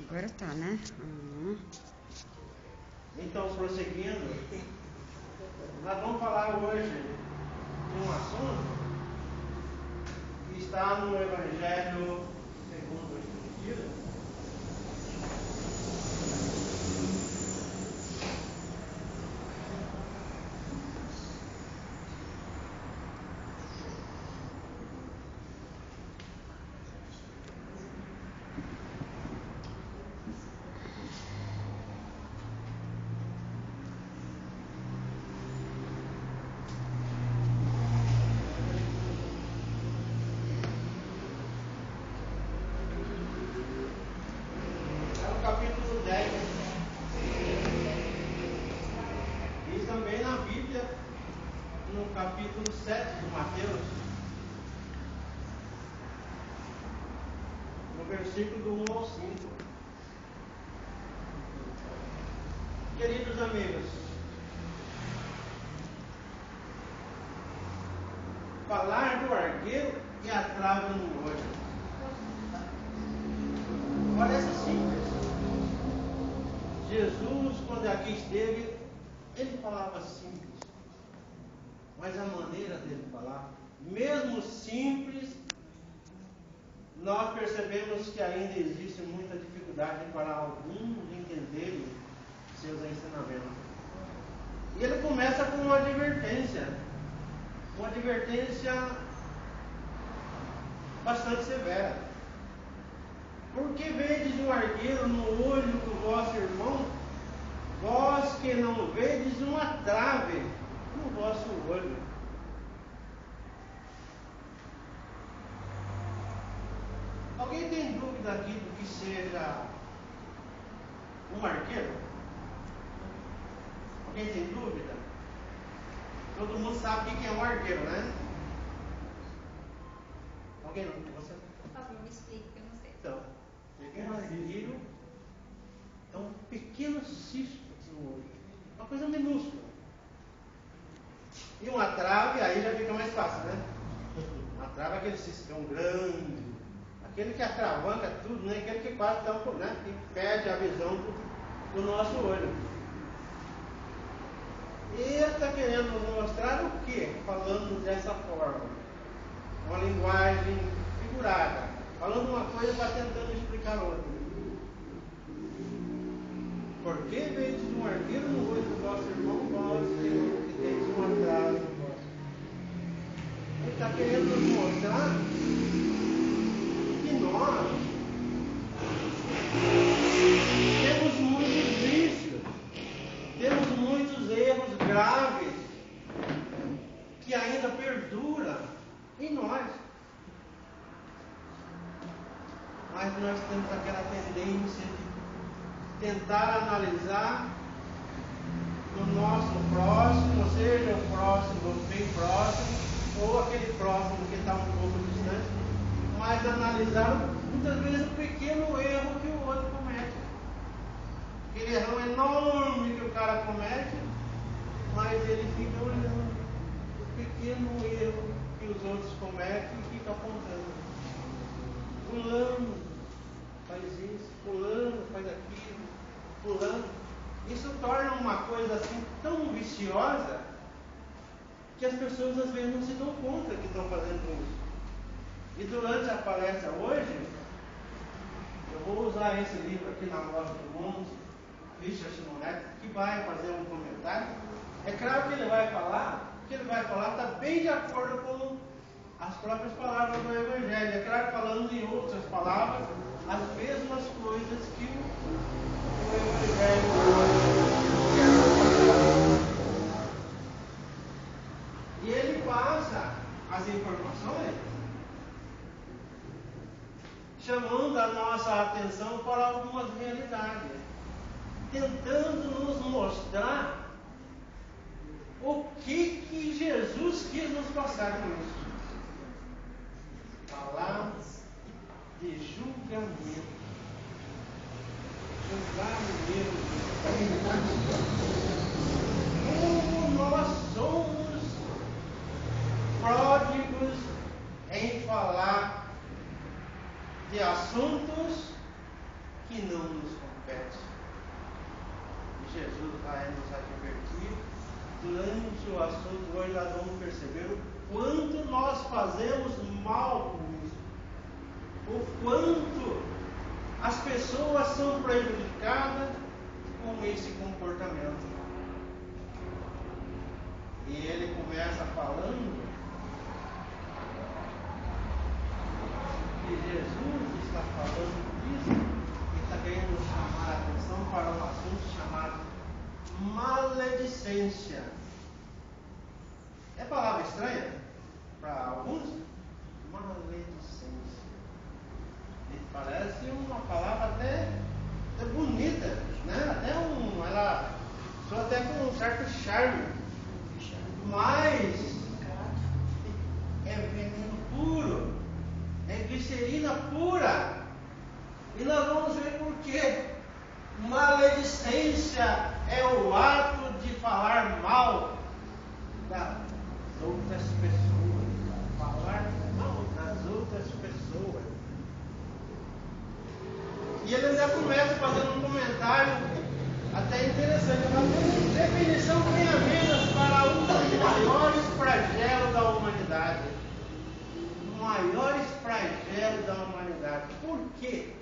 Agora tá, né? Então, prosseguindo, nós vamos falar hoje de um assunto que está no Evangelho segundo o Espiritismo. Capítulo 10. E também na Bíblia, no capítulo 7 de Mateus, no versículo do 1 ao 5. Queridos amigos, falar do argueiro e a trava no olho parece simples. Jesus, quando aqui esteve, ele falava simples, mas a maneira dele falar, mesmo simples, nós percebemos que ainda existe muita dificuldade para alguns entenderem seus ensinamentos. E ele começa com uma advertência bastante severa. Por que vedes um argueiro no olho do vosso irmão, vós que não vedes uma trave no vosso olho? Alguém tem dúvida aqui do que seja um arqueiro? Alguém tem dúvida? Todo mundo sabe o que é um arqueiro, né? Alguém não? Você? Por favor, me explique, que eu não sei. Então, um arqueiro é um pequeno cisto no olho, uma coisa minúscula. E uma trave, aí já fica mais fácil, né? Uma trave é aquele cistão grande, aquele que atravanca tudo, né? Aquele que quase dá né? Que perde a visão do nosso olho. E ele está querendo nos mostrar o quê? Falando dessa forma. Uma linguagem figurada. Falando uma coisa e tentando explicar outra. Por que vedes um arqueiro no olho do vosso irmão, vós que teis uma trave no vosso? Ele está querendo nos mostrar que nós temos muitos vícios, temos muitos erros graves que ainda perduram em nós. Mas nós temos aquela tendência de tentar analisar no nosso próximo, seja o próximo bem próximo, ou aquele próximo que está um pouco distante, mas analisar muitas vezes o pequeno erro que o outro comete. Aquele erro enorme que o cara comete, mas ele fica olhando o pequeno erro que os outros cometem e fica apontando. Fulano faz isso, fulano faz aquilo, fulano. Isso torna uma coisa assim tão viciosa que as pessoas às vezes não se dão conta que estão fazendo isso. E durante a palestra hoje, eu vou usar esse livro aqui na Voz do Mundo, Richard Simonetti, que vai fazer um comentário. É claro que ele vai falar, está bem de acordo com as próprias palavras do Evangelho. É claro, falando em outras palavras, as mesmas coisas que o Evangelho. E ele passa as informações chamando a nossa atenção para algumas realidades, tentando nos mostrar o que Jesus quis nos passar com isso. Falar de julgamento. Julgar como nós somos pródigos em falar de assuntos que não nos competem. E Jesus vai nos advertir durante o assunto. Hoje nós vamos perceber o quanto nós fazemos mal com isso, o quanto as pessoas são prejudicadas com esse comportamento. E ele começa falando que Jesus está falando disso e está querendo chamar a atenção para um assunto chamado maledicência. É palavra estranha para alguns? Maledicência. E parece uma palavra até bonita, né? Ela soa até com um certo charme, mas é veneno puro, é glicerina pura. E nós vamos ver por quê. Maledicência é o ato de falar mal das outras pessoas, falar mal das outras pessoas. E ele ainda começa fazendo um comentário até interessante. Uma definição bem apenas para um dos maiores flagelos da humanidade. Maiores flagelos da humanidade. Por quê?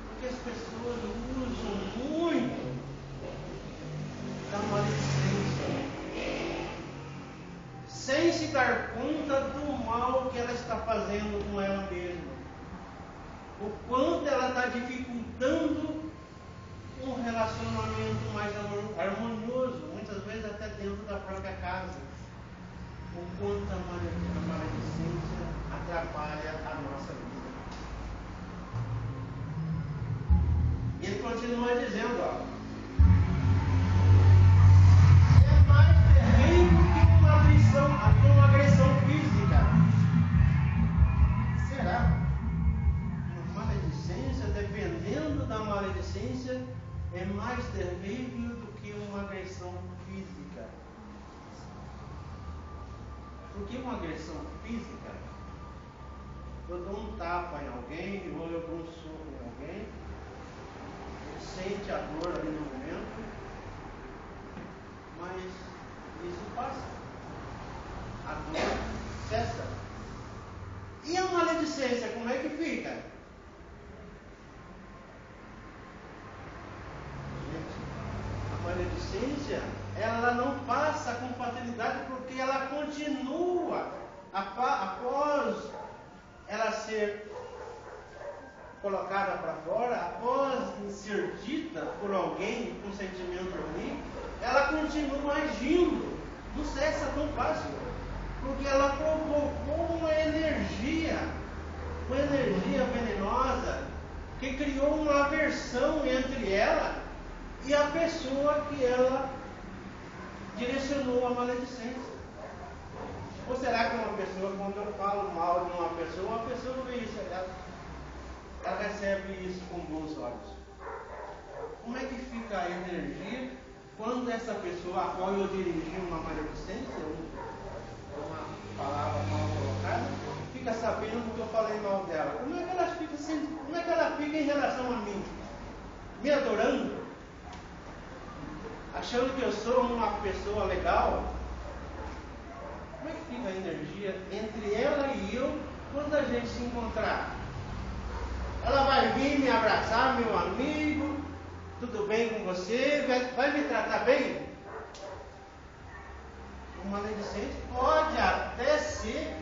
Porque as pessoas usam muito da maledicência, sem se dar conta do mal que ela está fazendo com ela mesma. O quanto ela está dificultando um relacionamento mais harmonioso, muitas vezes até dentro da própria casa. O quanto a maledicência atrapalha a nossa vida. E ele continua dizendo, é mais terrível que uma agressão física. Será? Maledicência, dependendo da maledicência, é mais terrível do que uma agressão física. Porque uma agressão física, eu dou um tapa em alguém, ou eu dou um soco em alguém, ele sente a dor ali no momento, mas isso passa. A dor cessa. E a maledicência, como é que fica? A maledicência, ela não passa com facilidade porque ela continua após ela ser colocada para fora, após ser dita por alguém com sentimento ruim, ela continua agindo, não cessa tão fácil, porque ela provocou uma energia venenosa que criou uma aversão entre ela e a pessoa que ela direcionou a maledicência. Ou será que uma pessoa, quando eu falo mal de uma pessoa, a pessoa não vê isso, ela recebe isso com bons olhos? Como é que fica a energia quando essa pessoa, a qual eu dirigi uma maledicência, uma palavra mal colocada, fica sabendo que eu falei mal dela? Como é que ela fica em relação a mim? Me adorando? Achando que eu sou uma pessoa legal? Como é que fica a energia entre ela e eu quando a gente se encontrar? Ela vai vir me abraçar, meu amigo, tudo bem com você? Vai me tratar bem? O maledicente pode até ser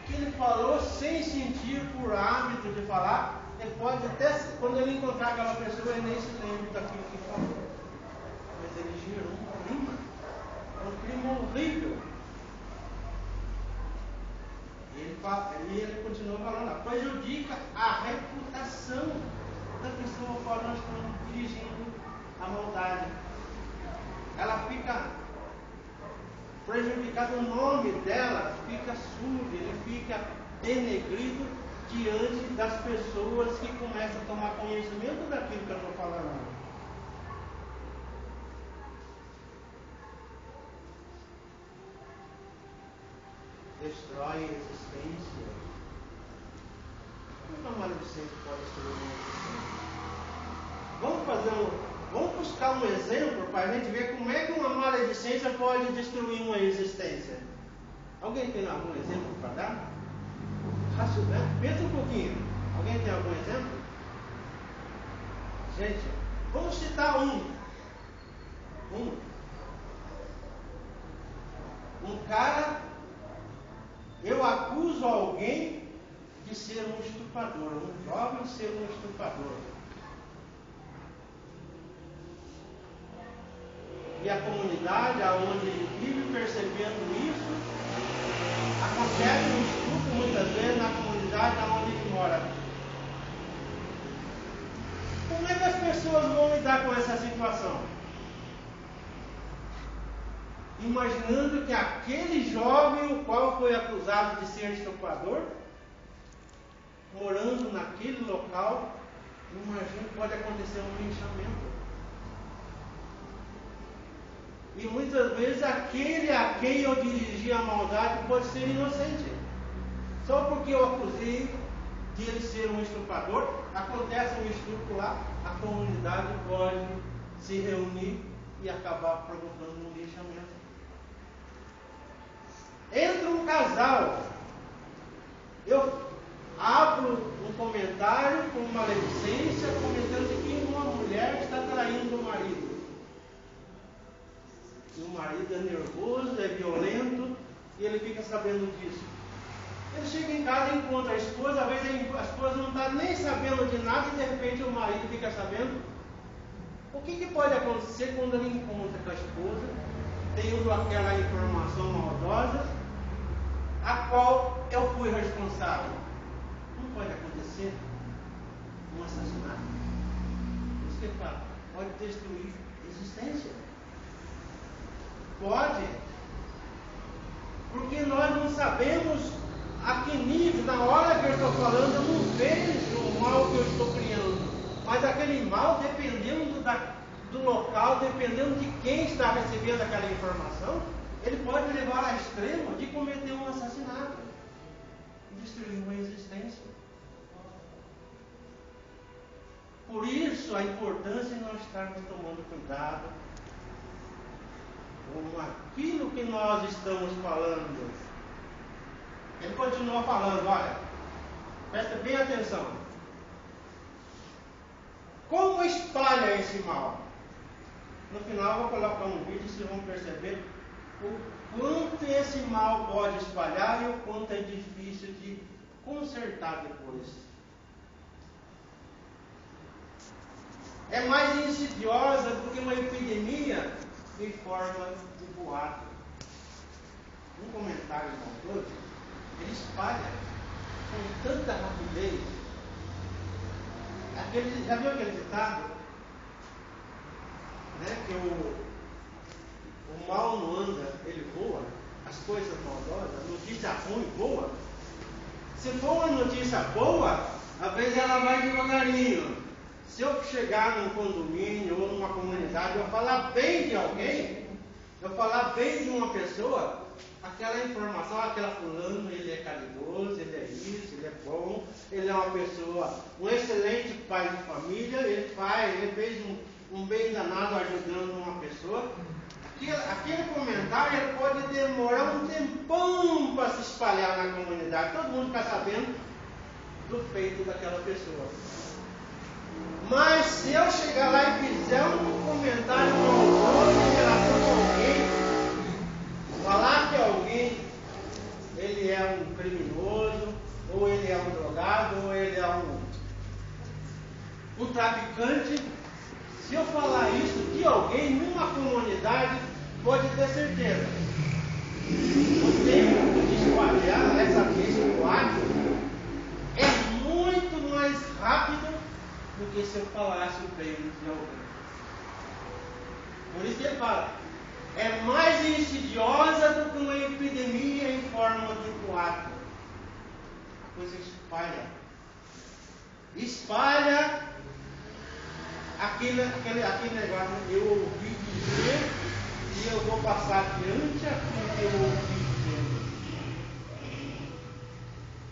que ele falou sem sentir por hábito de falar. Ele pode até, quando ele encontrar aquela pessoa, ele nem se lembra daquilo que falou. Mas ele gerou um clima horrível. E ele continua falando, prejudica a reputação da pessoa a qual nós estamos dirigindo a maldade. Ela fica prejudicada, o nome dela fica sujo, ele fica denegrido diante das pessoas que começam a tomar conhecimento daquilo que eu estou falando. Destrói a existência, Como a maledicência pode destruir uma existência? Vamos buscar um exemplo para a gente ver como é que uma maledicência pode destruir uma existência. Alguém tem algum exemplo para dar? Pensa um pouquinho. Alguém tem algum exemplo? Gente, vamos citar um. Um cara, eu acuso alguém de ser um estuprador, um jovem ser um estuprador. E a comunidade aonde ele vive, percebendo isso, acontece um estupro muitas vezes na comunidade aonde ele mora. Como é que as pessoas vão lidar com essa situação? Imaginando que aquele jovem, o qual foi acusado de ser estuprador, morando naquele local, imagina que pode acontecer um linchamento. E muitas vezes aquele a quem eu dirigi a maldade pode ser inocente. Só porque eu acusei de ele ser um estuprador, acontece um estupro lá, a comunidade pode se reunir e acabar provocando um linchamento. Entra um casal, eu abro um comentário com maledicência, comentando que uma mulher está traindo o marido. E o marido é nervoso, é violento, e ele fica sabendo disso. Ele chega em casa e encontra a esposa, às vezes a esposa não está nem sabendo de nada, e de repente o marido fica sabendo. O que pode acontecer quando ele encontra com a esposa, tendo aquela informação maldosa, a qual eu fui responsável? Não pode acontecer um assassinato. Por isso que ele fala, pode destruir a existência. Pode. Porque nós não sabemos a que nível, na hora que eu estou falando, eu não vejo o mal que eu estou criando. Mas aquele mal, dependendo do local, dependendo de quem está recebendo aquela informação, ele pode levar ao extremo de cometer um assassinato e destruir uma existência. Por isso a importância de nós estarmos tomando cuidado com aquilo que nós estamos falando. Ele continua falando, olha, presta bem atenção. Como espalha esse mal? No final eu vou colocar um vídeo e vocês vão perceber o quanto esse mal pode espalhar e o quanto é difícil de consertar depois. É mais insidiosa do que uma epidemia em forma de boato. Um comentário maldoso, ele espalha com tanta rapidez. Já viu aquele ditado? Né? Que o mal não anda, ele voa. As coisas maldosas, a notícia ruim voa. Se for uma notícia boa, às vezes ela vai devagarinho. Se eu chegar num condomínio ou numa comunidade, eu falar bem de alguém, eu falar bem de uma pessoa, aquela informação, aquela fulano, ele é caridoso, ele é isso, ele é bom, ele é uma pessoa, um excelente pai de família, ele fez um bem danado ajudando uma pessoa. Aquele comentário ele pode demorar um tempão para se espalhar na comunidade, todo mundo fica sabendo do feito daquela pessoa. Mas se eu chegar lá e fizer um comentário maldoso em relação a alguém, falar que alguém ele é um criminoso, ou ele é um drogado, ou ele é um traficante, se eu falar isso de alguém numa comunidade, pode ter certeza. O tempo de espalhar esse boato é muito mais rápido do que se eu falasse o bem de alguém. Por isso que ele fala, é mais insidiosa do que uma epidemia em forma de boato. A coisa espalha. Espalha aquele negócio, eu ouvi dizer e eu vou passar adiante aquilo que eu ouvi dizer.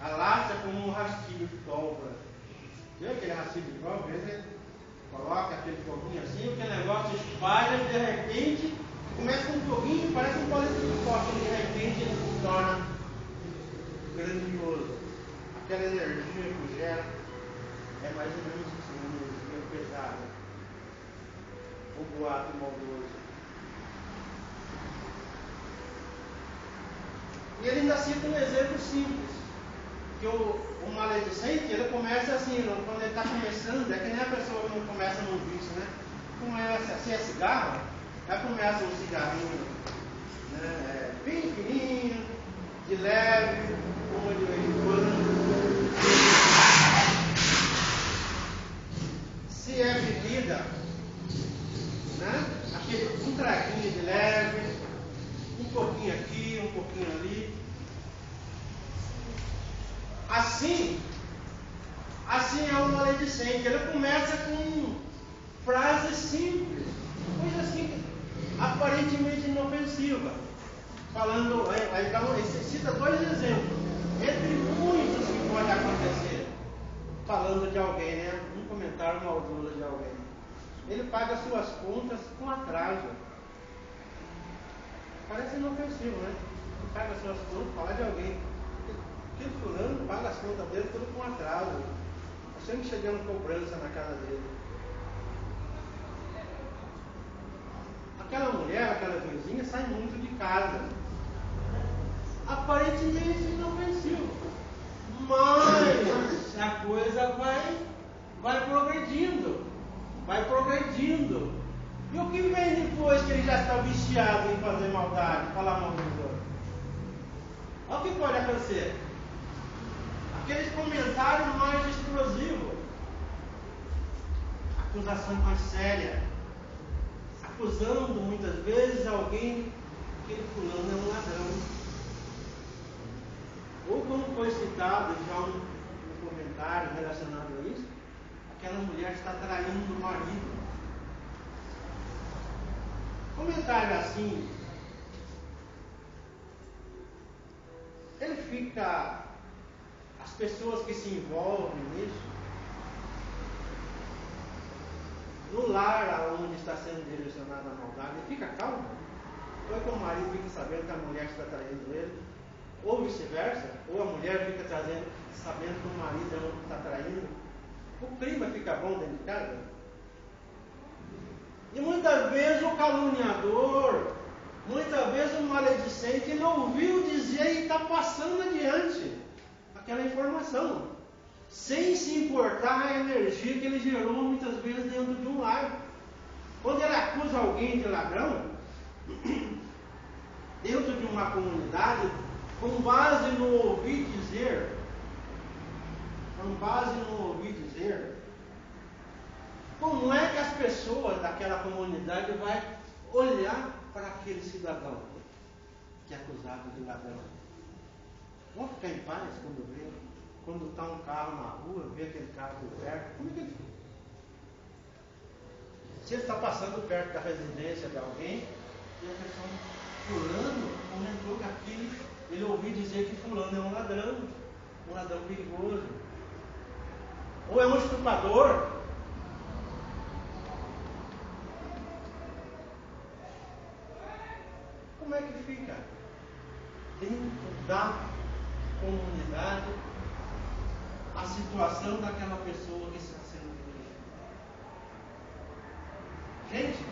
alassa como um rastilho de pólvora. Viu aquele rastilho de pólvora? Ele coloca aquele foguinho assim, aquele negócio espalha e de repente começa com um foguinho, parece um palito de fósforo, de repente ele se torna grandioso. Aquela energia que gera é mais ou menos assim, uma energia pesada. O boato maldoso. E ele ainda cita um exemplo simples, que o maledicente, ele começa assim, quando ele está começando, é que nem a pessoa quando começa num vício, né? Começa, se é cigarro, aí começa um cigarrinho, né? Bem fininho, de leve, uma de vez em quando. Se é bebida, né? Aquele, um traguinho de leve, um pouquinho aqui, um pouquinho ali. Assim é o maledicente. Ele começa com frases simples, coisa assim, aparentemente inofensiva. Falando, ele cita dois exemplos, entre muitos que pode acontecer, falando de alguém, né? Um comentário maldoso de alguém. Ele paga suas contas com atraso. Parece inofensivo, né? Ele paga suas contas, fala de alguém. Aquele fulano paga as contas dele tudo com atraso. Tá sempre chegando cobrança na casa dele. Aquela mulher, aquela vizinha, sai muito de casa. Aparentemente inofensivo. Mas a coisa vai progredindo. Vai progredindo. E o que vem depois que ele já está viciado em fazer maldade, falar mal dos outros? Olha o que pode acontecer. Aqueles comentários mais explosivos. Acusação mais séria. Acusando muitas vezes alguém que aquele fulano é um ladrão. Ou como foi citado já um comentário relacionado a isso, aquela mulher está traindo o marido. Comentário assim, ele fica, as pessoas que se envolvem nisso, no lar onde está sendo direcionada a maldade, ele fica calmo. Ou é que o marido fica sabendo que a mulher está traindo ele, ou vice-versa, ou a mulher fica sabendo que o marido está traindo. O clima fica bom dentro de casa. E muitas vezes o caluniador, muitas vezes o maledicente, ele ouviu dizer e está passando adiante aquela informação, sem se importar a energia que ele gerou muitas vezes dentro de um lar. Quando ele acusa alguém de ladrão, dentro de uma comunidade, com base no ouvir dizer, como é que as pessoas daquela comunidade vão olhar para aquele cidadão que é acusado de ladrão? Vão ficar em paz quando está um carro na rua, vê aquele carro por perto? Como é que ele fica? Se ele está passando perto da residência de alguém, e a pessoa, fulano, comentou que aqui, ele ouviu dizer que fulano é um ladrão perigoso, ou é um estuprador. Como é que fica dentro da comunidade a situação daquela pessoa que está sendo dirigida? Gente,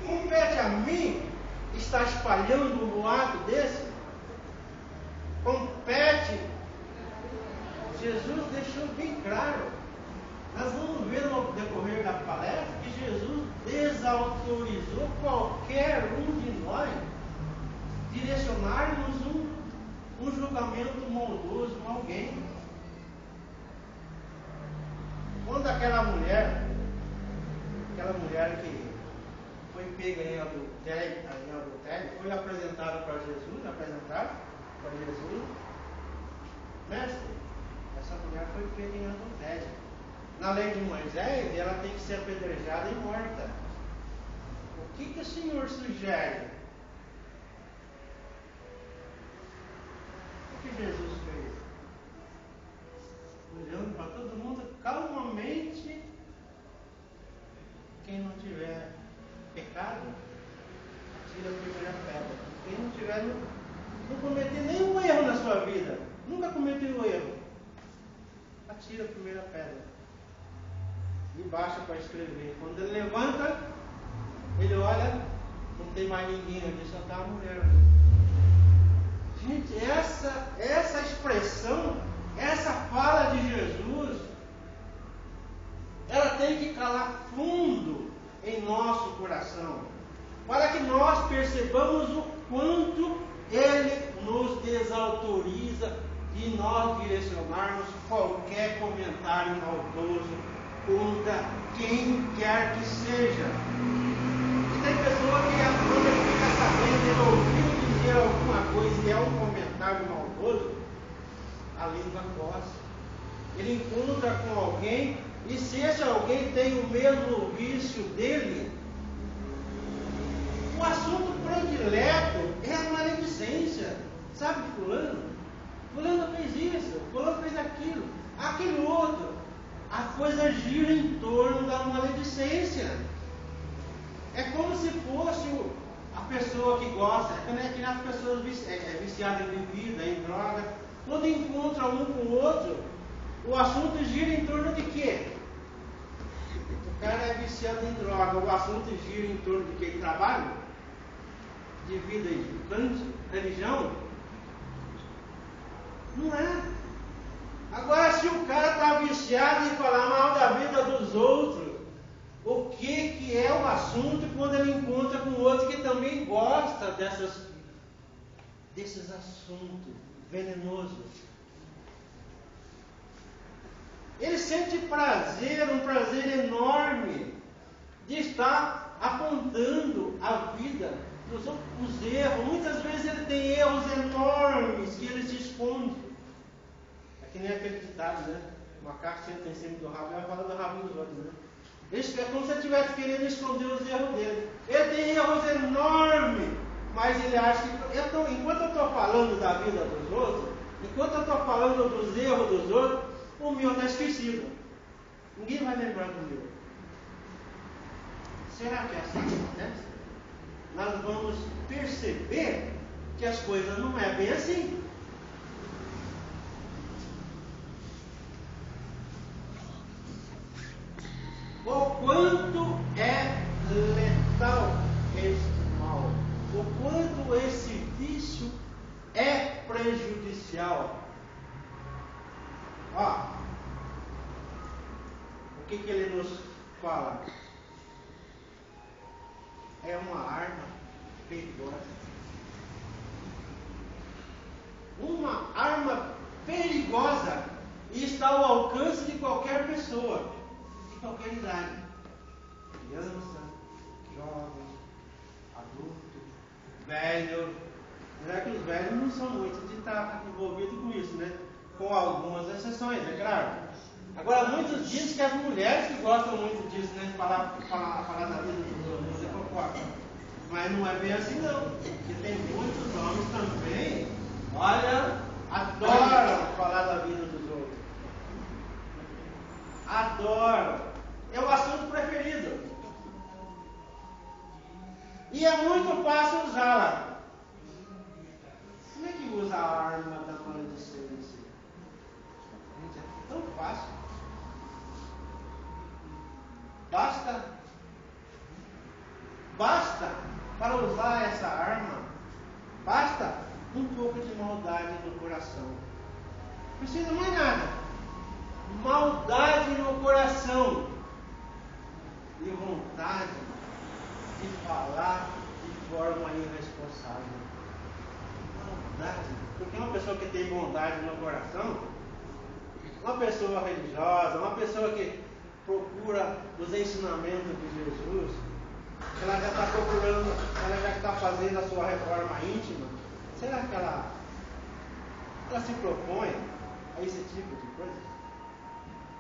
compete a mim estar espalhando um boato desse? Compete. Jesus deixou bem claro. Nós vamos ver no decorrer da palestra que Jesus desautorizou qualquer um de nós direcionarmos um julgamento maldoso a alguém. Quando aquela mulher que foi pega em adultério, foi apresentada para Jesus, mestre, essa mulher foi pega em adultério. Na lei de Moisés, ela tem que ser apedrejada e morta. O que o Senhor sugere? que Jesus fez? Olhando para todo mundo calmamente. Quem não tiver pecado, atira a primeira pedra. Quem não tiver, não cometeu nenhum erro na sua vida, nunca cometeu erro, atira a primeira pedra. E baixa para escrever. Quando ele levanta, ele olha, não tem mais ninguém ali, só está a mulher. Gente, essa expressão, essa fala de Jesus, ela tem que calar fundo em nosso coração, para que nós percebamos o quanto Ele nos desautoriza de nós direcionarmos qualquer comentário maldoso contra quem quer que seja. E tem pessoa que quando ele fica sabendo, ele ouviu dizer alguma coisa e é um comentário maldoso, a língua coça. Ele encontra com alguém, e se esse alguém tem o mesmo vício dele, o assunto predileto é a maledicência. Sabe fulano? Fulano fez isso, fulano fez aquilo, aquele outro. A coisa gira em torno da maledicência. É como se fosse a pessoa que gosta, é que as pessoas viciadas em bebida, em droga, quando encontram um com o outro, o assunto gira em torno de quê? O cara é viciado em droga, o assunto gira em torno de quê? Trabalho? De vida educante? Religião? Não é. Agora, se o cara está viciado em falar mal da vida dos outros, o que é o assunto quando ele encontra com outro que também gosta desses assuntos venenosos? Ele sente prazer, um prazer enorme de estar apontando a vida, os erros. Muitas vezes ele tem erros enormes que ele se esconde. Que nem aquele ditado, né? O macaco senta em cima do rabo e vai falar do rabo dos outros, né? Isso é como se ele estivesse querendo esconder os erros dele. Ele tem erros enormes, mas ele acha que enquanto eu estou falando da vida dos outros, enquanto eu estou falando dos erros dos outros, o meu está esquecido. Ninguém vai lembrar do meu. Será que é assim que acontece? Nós vamos perceber que as coisas não é bem assim. O quanto é letal este mal, o quanto esse vício é prejudicial. Ó, o que ele nos fala? É uma arma perigosa. Uma arma perigosa e está ao alcance de qualquer pessoa. Qualquer idade, criança, jovem, adulto, velho. Apesar que os velhos não são muito de estar envolvidos com isso, né? Com algumas exceções, é claro. Agora, muitos dizem que as mulheres que gostam muito disso, né? Falar da vida dos outros, você concorda? Mas não é bem assim, não. Porque tem muitos homens também, olha, adoram falar da vida dos outros. Adoram. É o assunto preferido. E é muito fácil usá-la. Como é que usa a arma da maledicência? Gente, é tão fácil. Basta para usar essa arma, basta um pouco de maldade no coração. Não precisa mais nada. Maldade no coração. E vontade de falar de forma irresponsável. Maldade. Porque uma pessoa que tem bondade no coração, uma pessoa religiosa, uma pessoa que procura os ensinamentos de Jesus, ela já está procurando, ela já está fazendo a sua reforma íntima, será que ela se propõe a esse tipo de coisa?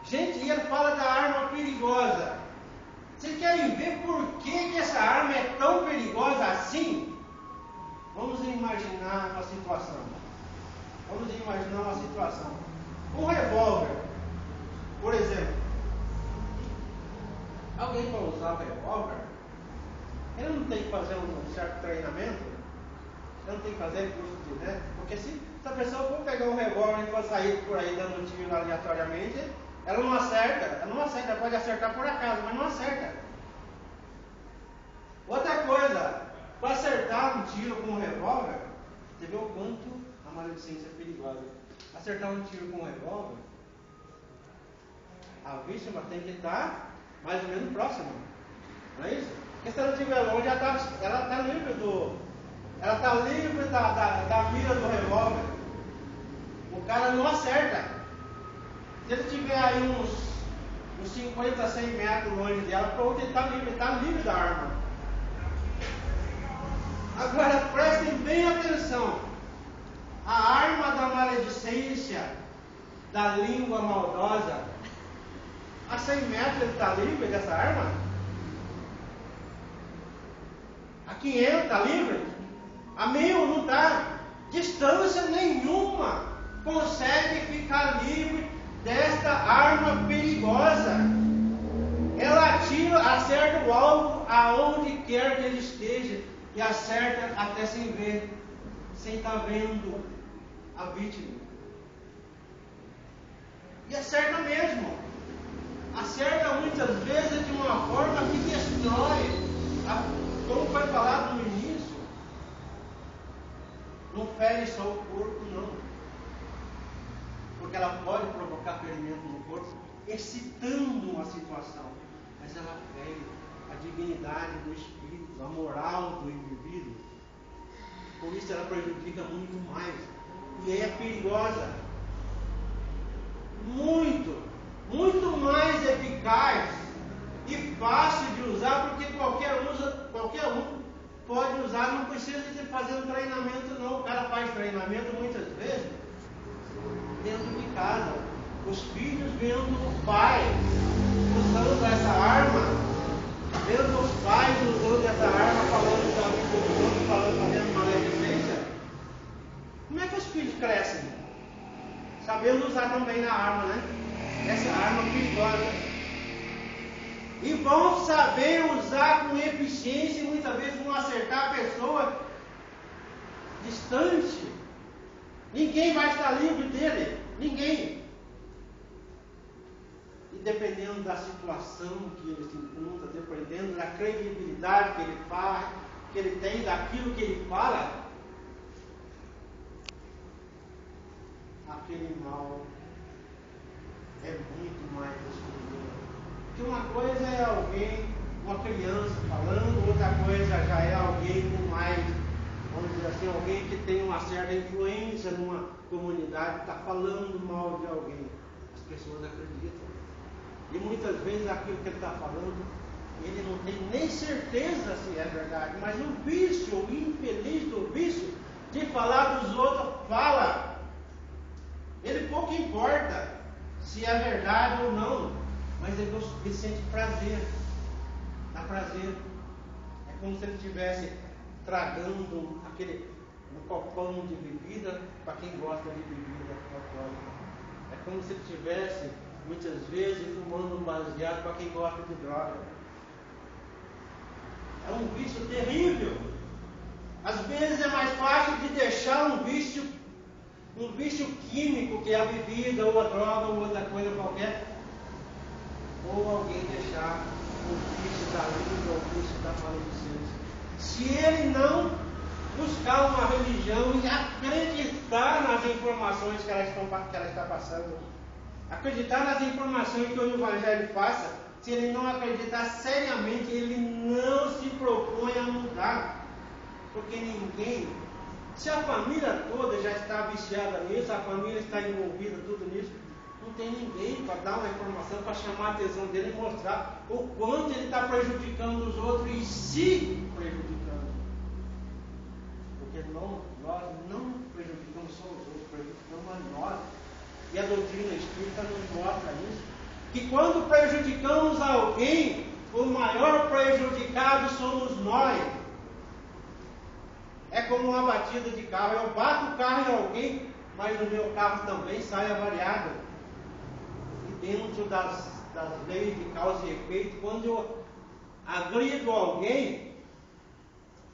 Gente, e ele fala da arma perigosa. Vocês querem ver por que essa arma é tão perigosa assim? Vamos imaginar uma situação. Vamos imaginar uma situação. Um revólver, por exemplo. Alguém para usar o revólver, ele não tem que fazer um certo treinamento, ele não tem que fazer curso de, né? Porque se a pessoa for pegar um revólver e for sair por aí dando tiro aleatoriamente, ela não acerta, pode acertar por acaso, mas não acerta. Outra coisa, para acertar um tiro com um revólver, você vê o quanto a maledicência é perigosa. Acertar um tiro com um revólver, a vítima tem que estar mais ou menos próxima, não é isso? Porque se ela estiver longe, ela está livre da mira do revólver. O cara não acerta. Se ele estiver aí uns 50, 100 metros longe dela, pronto, ele está livre da arma. Agora prestem bem atenção. A arma da maledicência, da língua maldosa, a 100 metros ele está livre dessa arma? A 500 está livre? A 1000 não está. Distância nenhuma consegue ficar livre desta arma perigosa. Ela acerta o alvo aonde quer que ele esteja, e acerta até sem ver, sem estar vendo a vítima. E acerta mesmo. Acerta muitas vezes de uma forma que destrói. Como foi falado no início, não fere só o corpo, não. Porque ela pode provocar ferimento no corpo, excitando uma situação. Mas ela fere a dignidade do espírito, a moral do indivíduo. Por isso ela prejudica muito mais. E é perigosa. Muito mais eficaz e fácil de usar, porque qualquer um pode usar, não precisa de fazer um treinamento não. O cara faz treinamento muitas vezes dentro de casa. Os filhos vendo o pai usando essa arma, vendo os pais usando essa arma, falando da vida dos outros, fazendo maledicência. Como é que os filhos crescem? Sabendo usar também a arma, né? Essa arma perigosa. E vão saber usar com eficiência, e muitas vezes vão acertar a pessoa distante. Ninguém vai estar livre dele. Ninguém. E dependendo da situação que ele se encontra, dependendo da credibilidade que ele faz, que ele tem, daquilo que ele fala, aquele mal é muito mais destruidor. Porque uma coisa é alguém, uma criança falando, outra coisa já é alguém com mais, vamos dizer assim, alguém que tem uma certa influência numa comunidade, está falando mal de alguém. As pessoas acreditam. E muitas vezes aquilo que ele está falando, ele não tem nem certeza se é verdade, mas o vício, o infeliz do vício de falar dos outros, fala. Ele pouco importa se é verdade ou não, mas ele sente prazer, dá prazer. É como se ele estivesse tragando um copão de bebida para quem gosta de bebida alcoólica. É como se ele estivesse, muitas vezes, fumando um baseado para quem gosta de droga. É um vício terrível. Às vezes é mais fácil de deixar um vício químico, que é a bebida, ou a droga, ou outra coisa qualquer, ou alguém deixar o vício da língua, o vício da maledicência. Se ele não buscar uma religião e acreditar nas informações que ela está passando, acreditar nas informações que o Evangelho passa, se ele não acreditar seriamente, ele não se propõe a mudar. Porque ninguém, se a família toda já está viciada nisso, a família está envolvida tudo nisso, não tem ninguém para dar uma informação, para chamar a atenção dele e mostrar o quanto ele está prejudicando os outros e se prejudicando. Porque nós não prejudicamos só os outros, prejudicamos a nós. E a doutrina espírita nos mostra isso. Que quando prejudicamos alguém, o maior prejudicado somos nós. É como uma batida de carro. Eu bato o carro em alguém, mas no meu carro também sai avariado. E dentro das leis de causa e efeito, quando eu agrido alguém,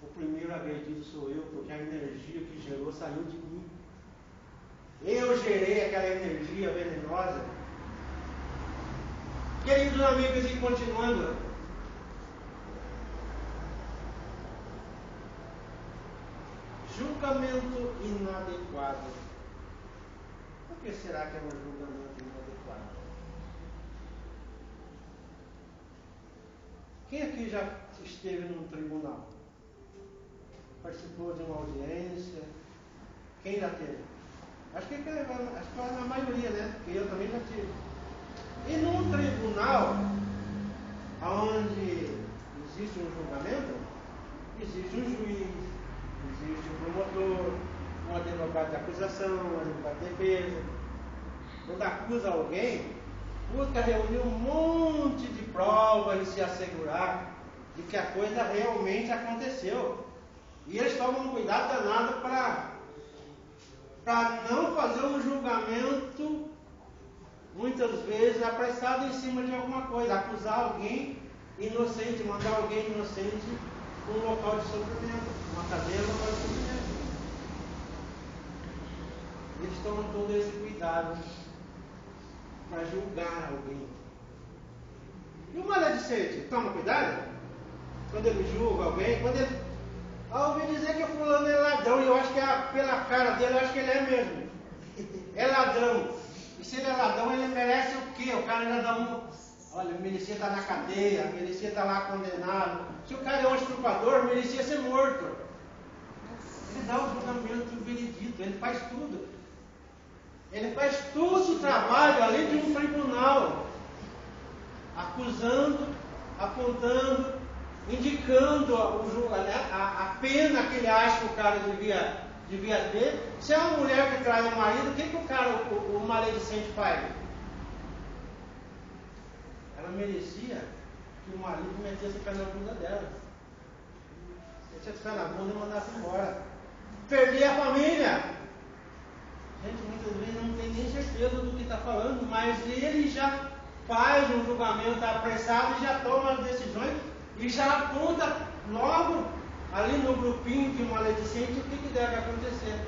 o primeiro agredido sou eu, porque a energia que gerou saiu de mim. Eu gerei aquela energia venenosa. Queridos amigos, e continuando, julgamento inadequado. Por que será que é um julgamento inadequado? Quem aqui já esteve num tribunal? Participou de uma audiência? Quem já teve? Acho que a maioria, né? Porque eu também já tive. E num tribunal, onde existe um julgamento, existe um juiz, existe um promotor, um advogado de acusação, um advogado de defesa. Quando acusa alguém, busca reunir um monte de provas e se assegurar de que a coisa realmente aconteceu. E eles tomam um cuidado danado para não fazer um julgamento, muitas vezes, apressado em cima de alguma coisa, acusar alguém inocente, mandar alguém inocente para um local de sofrimento, uma cadeia, um local de sofrimento. Eles tomam todo esse cuidado para julgar alguém. E o maledicente toma cuidado quando ele julga alguém, quando ele ouvir dizer que o fulano é ladrão, e eu acho que pela cara dele, eu acho que ele é mesmo. É ladrão. E se ele é ladrão, ele merece o quê? O cara já dá um... Olha, merecia estar na cadeia, merecia estar lá condenado. Se o cara é um estuprador, merecia ser morto. Ele dá o julgamento veredito, ele faz tudo. Ele faz todo o trabalho ali de um tribunal, acusando, apontando, indicando a pena que ele acha que o cara devia ter. Se é uma mulher que trai o marido, o que o maledicente faz? Ela merecia que o marido metesse o pé na bunda dela, metesse o pé na bunda e mandasse embora. Perder a família. Gente, muitas vezes não tem nem certeza do que está falando, mas ele já faz um julgamento apressado e já toma as decisões e já aponta logo ali no grupinho de maledicente o que deve acontecer.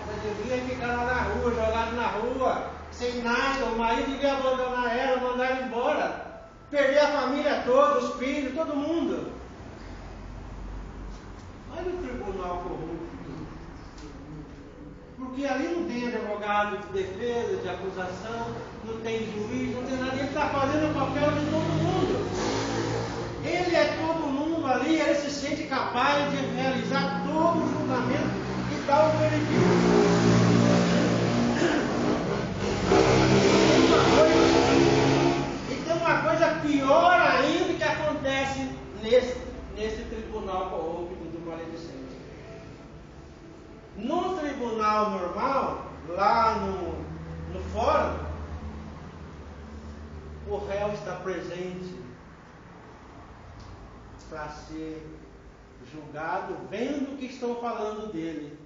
Ela devia ficar lá na rua, jogada na rua, sem nada, o marido devia abandonar ela, mandar ela embora, perder a família toda, os filhos, todo mundo. Olha o tribunal corrupto. Porque ali não tem advogado de defesa, de acusação, não tem juiz, não tem nada. Ele está fazendo o papel de todo mundo. Ele é todo mundo ali, ele se sente capaz de realizar todo o julgamento e dar o veredito. E tem uma coisa pior ainda que acontece nesse tribunal corrupto do maledicente. No tribunal normal, lá no fórum, o réu está presente para ser julgado, vendo o que estão falando dele,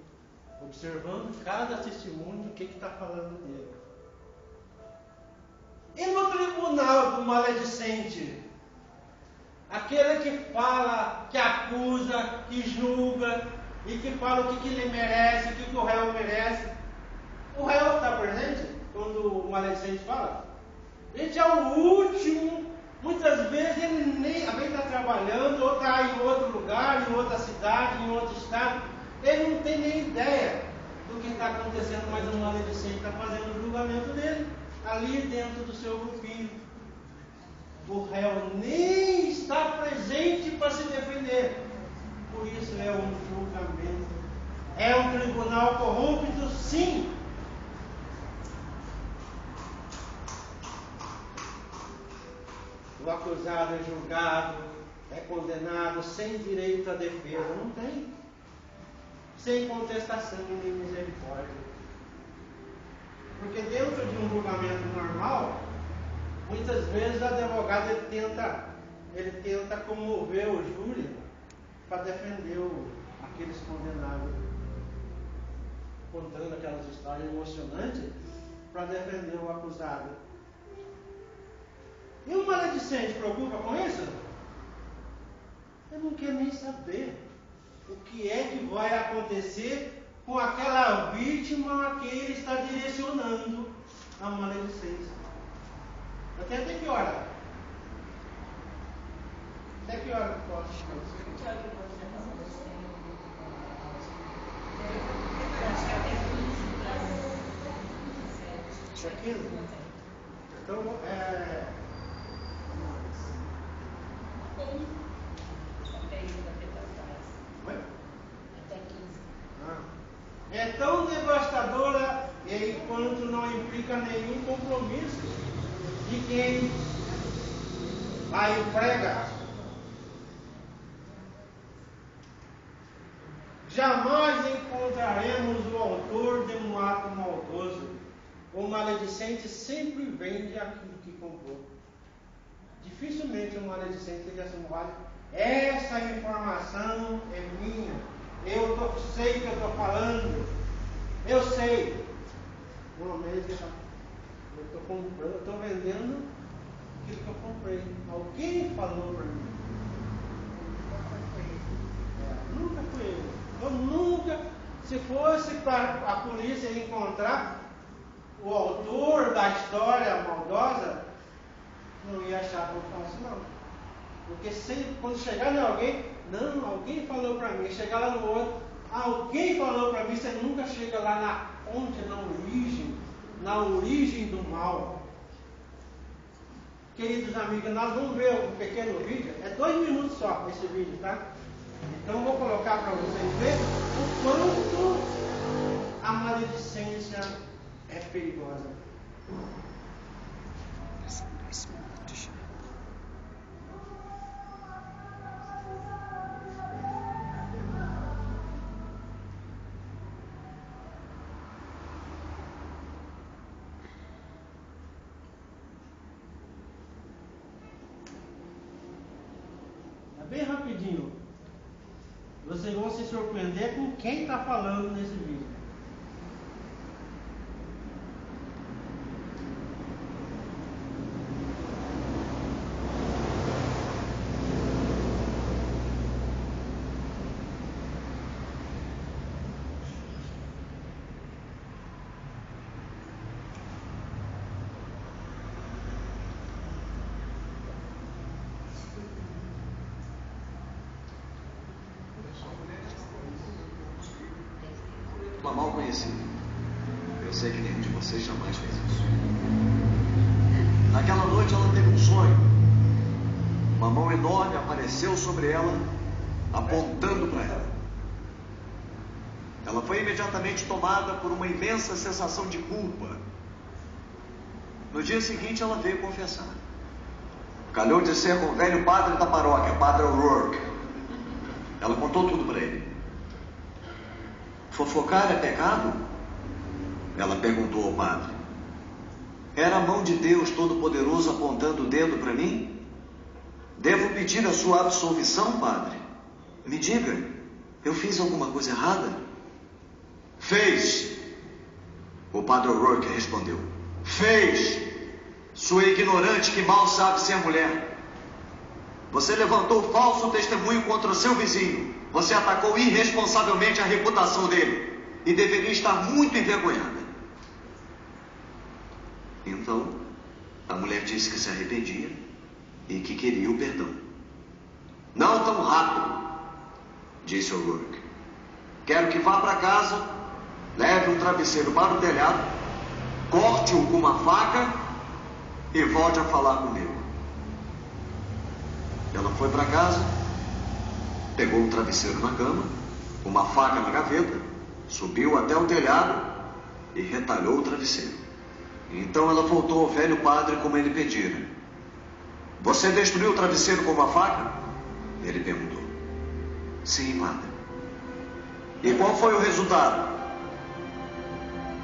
observando cada testemunho do que está falando dele. E no tribunal do maledicente, aquele que fala, que acusa, que julga e que fala o que ele merece, o que o réu merece, o réu está presente quando o maledicente fala? Ele é o último. Muitas vezes ele nem está trabalhando, ou está em outro lugar, em outra cidade, em outro estado. Ele não tem nem ideia do que está acontecendo, mas o maledicente está fazendo o julgamento dele, ali dentro do seu grupinho. O réu nem está presente para se defender. Por isso é um julgamento. É um tribunal corrupto, sim. O acusado é julgado, é condenado sem direito à defesa. Não tem. Sem contestação nem misericórdia. Porque dentro de um julgamento normal, muitas vezes o advogado ele tenta comover o júri para defender aqueles condenados. contando aquelas histórias emocionantes para defender o acusado. E o maledicente preocupa com isso? Ele não quer nem saber o que é que vai acontecer com aquela vítima a quem ele está direcionando a maledicência. Até que hora? Até que hora que posso ficar? Então, é tão devastadora enquanto não implica nenhum compromisso de quem a emprega. Jamais encontraremos o autor de um ato maldoso. O maledicente sempre vende aquilo que comprou. Dificilmente o maledicente diz assim: olha, essa informação é minha. Eu sei o que eu estou falando. Eu sei. Normalmente eu estou comprando, eu estou vendendo aquilo que eu comprei. Alguém falou para mim. Nunca fui eu. Eu nunca, se fosse para a polícia encontrar o autor da história maldosa, não ia achar tão fácil, não. Porque sempre, quando chegar em alguém, não, alguém falou para mim, chegar lá no outro, alguém falou para mim, você nunca chega lá na fonte, na origem do mal. Queridos amigos, nós vamos ver um pequeno vídeo, é 2 minutos só esse vídeo, tá? Então eu vou colocar para vocês verem o quanto a maledicência é perigosa. É bem rapidinho. Vocês vão se surpreender com quem está falando nesse vídeo. Uma mal conhecida. Eu sei que nenhum de vocês jamais fez isso. Naquela noite ela teve um sonho. Uma mão enorme apareceu sobre ela, apontando para ela. Ela foi imediatamente tomada por uma imensa sensação de culpa. No dia seguinte ela veio confessar. Calhou de ser com o velho padre da paróquia, Padre O'Rourke. Ela contou tudo para ele. Fofocar é pecado? Ela perguntou ao padre. Era a mão de Deus Todo-Poderoso apontando o dedo para mim? Devo pedir a sua absolvição, padre? Me diga, eu fiz alguma coisa errada? Fez. O padre O'Rourke respondeu. Fez. Sua ignorante que mal sabe ser mulher. Você levantou falso testemunho contra o seu vizinho. Você atacou irresponsavelmente a reputação dele e deveria estar muito envergonhada. Então, a mulher disse que se arrependia e que queria o perdão. Não tão rápido, disse O'Rourke. Quero que vá para casa, leve um travesseiro para o telhado, corte-o com uma faca e volte a falar comigo. Ela foi para casa, pegou um travesseiro na cama, uma faca na gaveta, subiu até o telhado e retalhou o travesseiro. Então ela voltou ao velho padre como ele pedira. Você destruiu o travesseiro com uma faca? Ele perguntou. Sim, padre. E qual foi o resultado?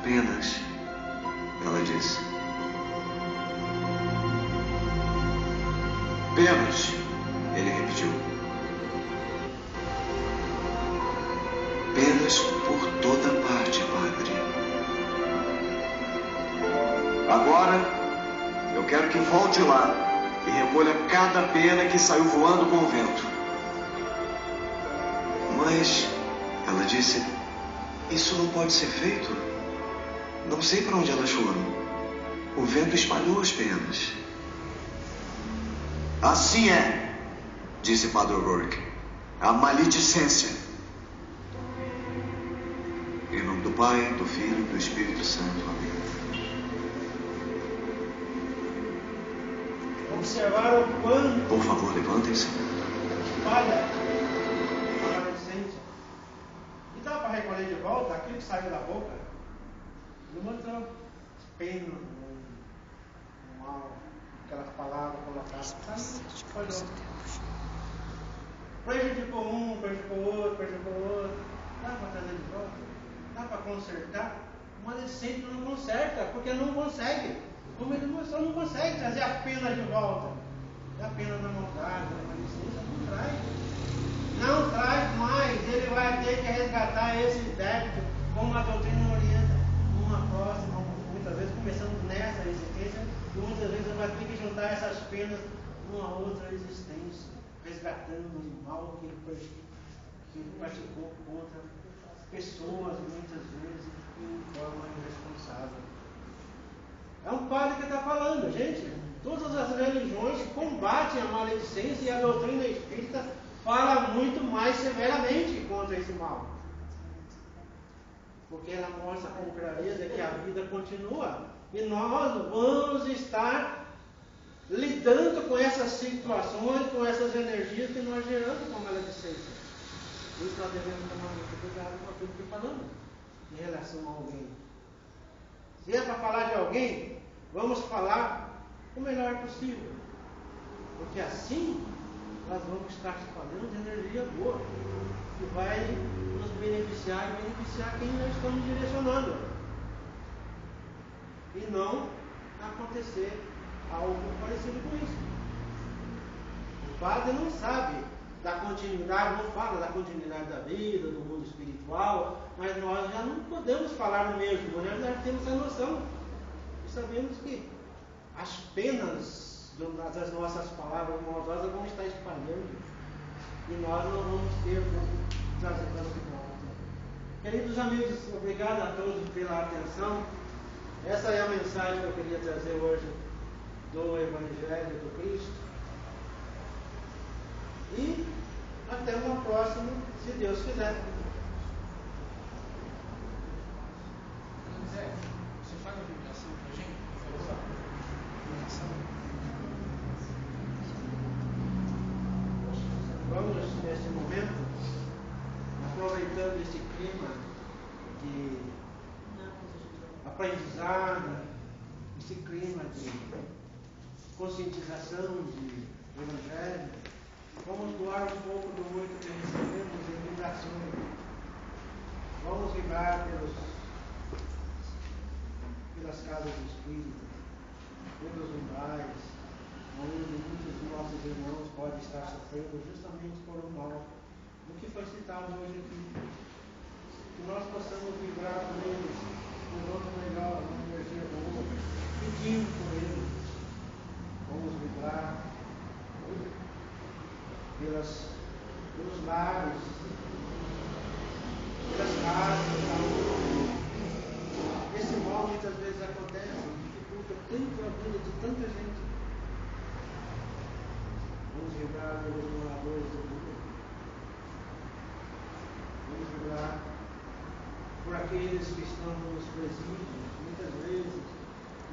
Penas, ela disse. Penas, ele repetiu. Penas por toda parte, padre. quero que volte lá e recolha cada pena que saiu voando com o vento. Mas, ela disse, isso não pode ser feito. Não sei para onde elas foram. O vento espalhou as penas. Assim é, disse Padre O'Rourke. A maledicência. Em nome do Pai, do Filho e do Espírito Santo. Amém. Observaram quando Por favor, levantem-se. espalha a maledicência. E dá para recolher de volta aquilo que saiu da boca. Não mandou pena, no mal, aquelas palavras colocadas. Espalhou. Prejudicou um, prejudicou outro, prejudicou outro. Dá para trazer de volta? Dá para consertar? O maledicente não conserta, porque não consegue. Como ele mostrou, não consegue trazer a pena de volta. A pena da maldade, da maledicência, não traz. Não traz mais. Ele vai ter que resgatar esse débito, como a doutrina orienta, numa próxima, muitas vezes começando nessa existência, e muitas vezes vai ter que juntar essas penas numa outra existência, resgatando o mal que ele praticou contra pessoas, muitas vezes, de forma irresponsável. É um padre que está falando, gente. Todas as religiões combatem a maledicência e a doutrina espírita fala muito mais severamente contra esse mal. Porque ela mostra com clareza que a vida continua e nós vamos estar lidando com essas situações, com essas energias que nós geramos com a maledicência. Por isso nós devemos tomar muito cuidado com aquilo que falamos em relação a alguém. Se é para falar de alguém, vamos falar o melhor possível. Porque assim nós vamos estar espalhando energia boa, que vai nos beneficiar e beneficiar quem nós estamos direcionando. E não acontecer algo parecido com isso. O padre não sabe da continuidade, não fala da continuidade da vida, do mundo espiritual, mas nós já não podemos falar no mesmo, nós já temos essa noção. E sabemos que as penas das nossas palavras maldosas vão estar espalhando e nós não vamos ter como trazer para de volta. Queridos amigos, obrigado a todos pela atenção. Essa é a mensagem que eu queria trazer hoje do Evangelho do Cristo. E até uma próxima, se Deus quiser. Zé, você faz a divulgação para a gente, por favor? Vamos, nesse momento, aproveitando esse clima de aprendizado, esse clima de conscientização de Evangelho, vamos doar um pouco do muito que recebemos em vibrações. Vamos vibrar pelas casas espíritas, pelos umbrais, onde muitos de nossos irmãos podem estar sofrendo justamente por um mal. O que foi citado hoje aqui. Que nós possamos vibrar por eles, levando melhor, uma energia boa, pedindo por eles. Vamos vibrar pelos lares, pelas casas, esse mal muitas vezes acontece, dificulta tanto a vida de tanta gente. Vamos vibrar pelos moradores do mundo. Vamos vibrar por aqueles que estão nos presídios, muitas vezes,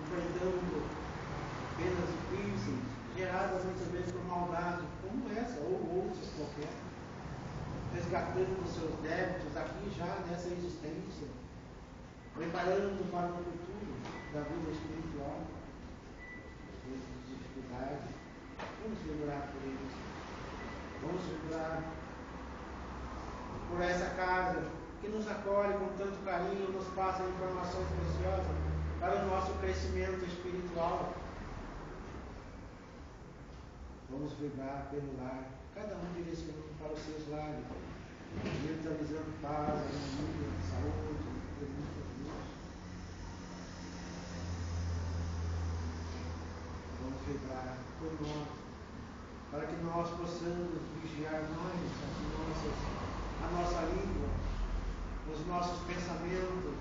enfrentando penas difíceis, geradas muitas vezes por maldade, como essa, ou outras qualquer, resgatando os seus débitos aqui já nessa existência, preparando para o futuro da vida espiritual, de dificuldade. Vamos vibrar por eles. Vamos vibrar por essa casa que nos acolhe com tanto carinho, nos passa informações preciosas para o nosso crescimento espiritual. Vamos vibrar pelo lar, cada um direcionando para os seus lares, mentalizando paz, harmonia, saúde, presença de Deus. vibrar conosco, para que nós possamos vigiar mais a nossa língua, os nossos pensamentos,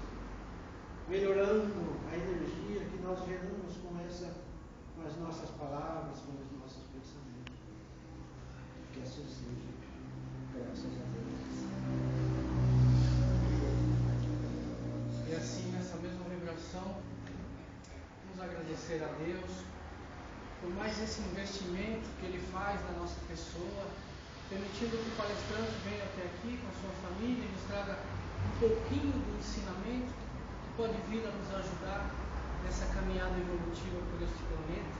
melhorando a energia que nós geramos com as nossas palavras, com os nossos pensamentos. Que assim seja. Graças a Deus. E assim, nessa mesma vibração, vamos agradecer a Deus por mais esse investimento que Ele faz na nossa pessoa, permitindo que o palestrante venha até aqui com a sua família e nos traga um pouquinho do ensinamento que pode vir a nos ajudar nessa caminhada evolutiva por este planeta.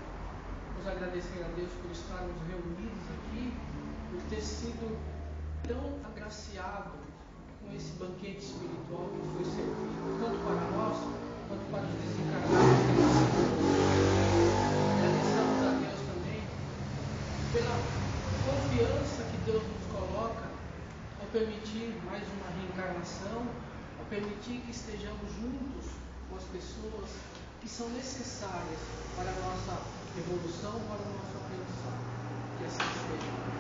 Vamos agradecer a Deus por estarmos reunidos aqui, por ter sido tão agraciado com esse banquete espiritual que foi servido, tanto para nós, quanto para os desencarnados que nos seguiram. Agradecemos a Deus também pela confiança que Deus nos coloca ao permitir mais uma reencarnação, ao permitir que estejamos juntos com as pessoas que são necessárias para a nossa evolução, para o nosso aprendizado. Que assim seja.